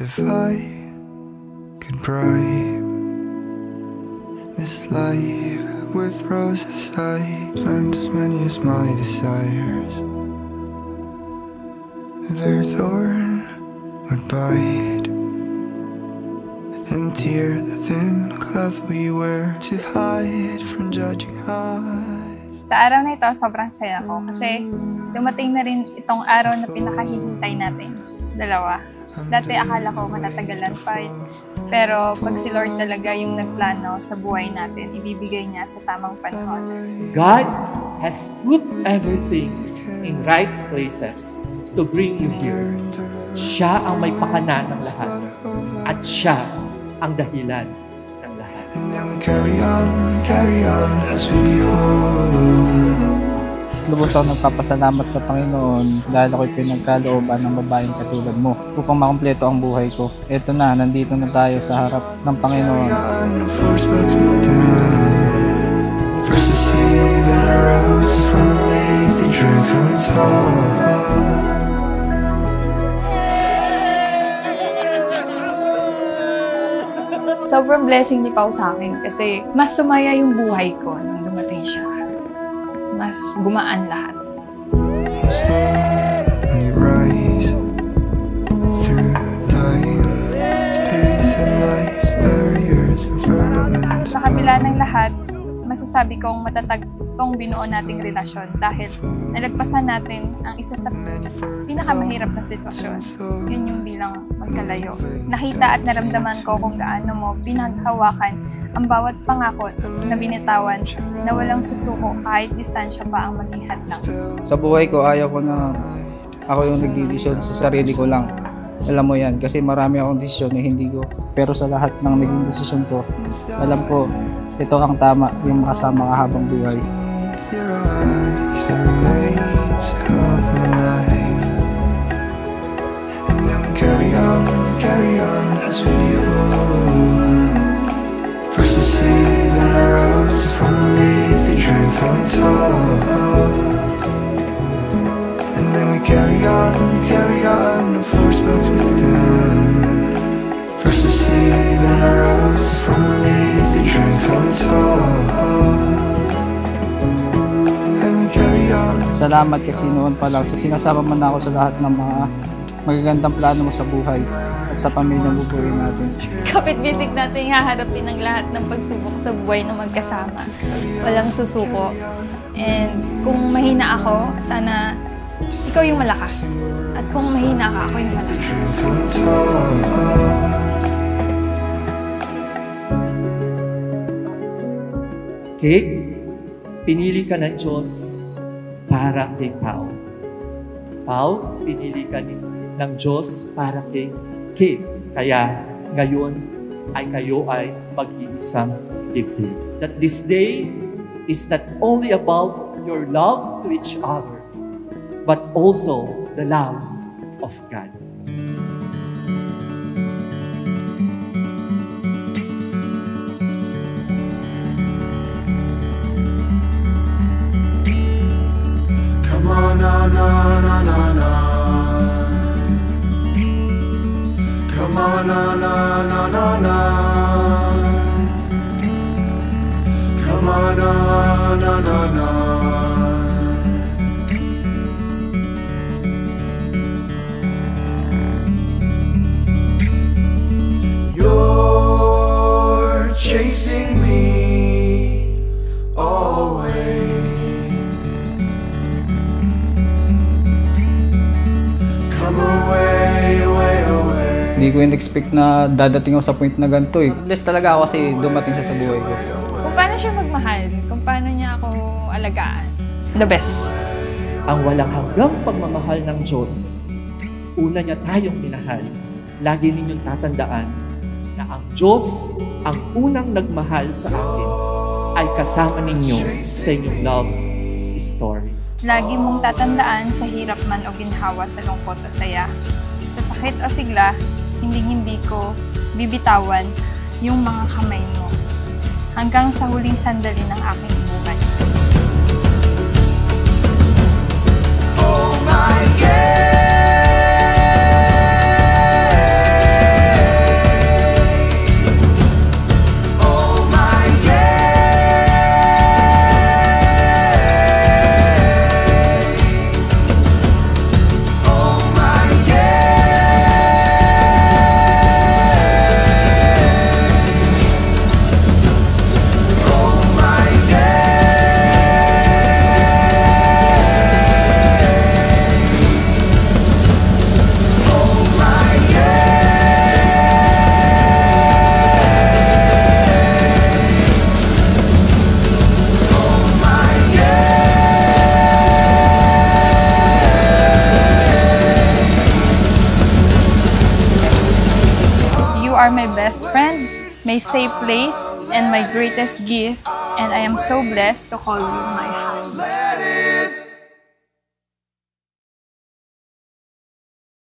If I could bribe this life with roses, I'd plant as many as my desires. Their thorn would bite and tear the thin cloth we wear to hide from judging eyes. Sa araw na ito, sobrang saya ko kasi dumating na rin itong araw na pinakahihintay natin. Dalawa. Dati akala ko matatagalan pa. Pero pag si Lord talaga yung nagplano sa buhay natin, ibibigay niya sa tamang panahon. God has put everything in right places to bring you here. Siya ang may pakana ng lahat. At siya ang dahilan ng lahat. And then we carry on as we go. Lubos ako nagpapasalamat sa Panginoon dahil ako'y pinagkalooban ng babaeng katulad mo upang makumpleto ang buhay ko. Eto na, nandito na tayo sa harap ng Panginoon. First a seed, then a rose from the lake that drinks till it's hot. Sobrang blessing ni Pao sa akin kasi mas sumaya yung buhay ko nung dumating siya. Mas gumaan lahat. When you rise through time, space and life's barriers and firmaments. Sa kabila ng lahat, masasabi kong matatag tong binuo nating relasyon dahil nalagpasan natin ang isa sa pinakamahirap na sitwasyon. Yun yung bilang magkalayo. Nakita at naramdaman ko kung gaano mo pinaghawakan ang bawat pangako na binitawan na walang susuko kahit distansya pa ang maging hadlang. Sa buhay ko, ayaw ko na ako yung nagdidesisyon sa sarili ko lang. Alam mo yan, kasi marami akong desisyon na hindi ko. Pero sa lahat ng naging desisyon ko, alam ko, ito ang tama, yung makasama ka habang buhay. Your eyes, the remains of my life. And then we carry on as we go. First a seed, then a rose from the leaf that drinks till it's hot. And then we carry on, the force bugs me down. First a seed, then a rose from the leaf that drinks till it's hot. Salamat kasi noon pa lang sinasama mo na ako sa lahat ng mga magagandang plano mo sa buhay at sa pamilyang bubuhay natin. Kapit-bisik natin haharapin ang lahat ng pagsubok sa buhay na magkasama. Walang susuko. And kung mahina ako, sana ikaw yung malakas. At kung mahina ka, ako yung malakas. Kate, pinili ka ng Diyos para kay Pao. Pao, pinili ka ng Diyos para kay Kate. Kaya ngayon ay kayo ay mag-iisang dibdib. That this day is not only about your love to each other, but also the love of God. Na na na na na. Come on, na na na na na. Come on, na na na na. You're chasing me away. Hindi ko in-expect na dadating ako sa point na ganito eh. Blessed talaga ako kasi dumating siya sa buhay ko. Kung paano siya magmahal, kung paano niya ako alagaan. The best. Ang walang hanggang pagmamahal ng Diyos, una niya tayong minahal. Lagi ninyong tatandaan na ang Diyos ang unang nagmahal sa akin ay kasama ninyo sa inyong love story. Lagi mong tatandaan sa hirap man o ginhawa, sa lungkot o saya, sa sakit o sigla, hindi ko bibitawan yung mga kamay mo hanggang sa huling sandali ng aking buhay. Oh my yeah. are my best friend, my safe place, and my greatest gift, and I am so blessed to call you my husband.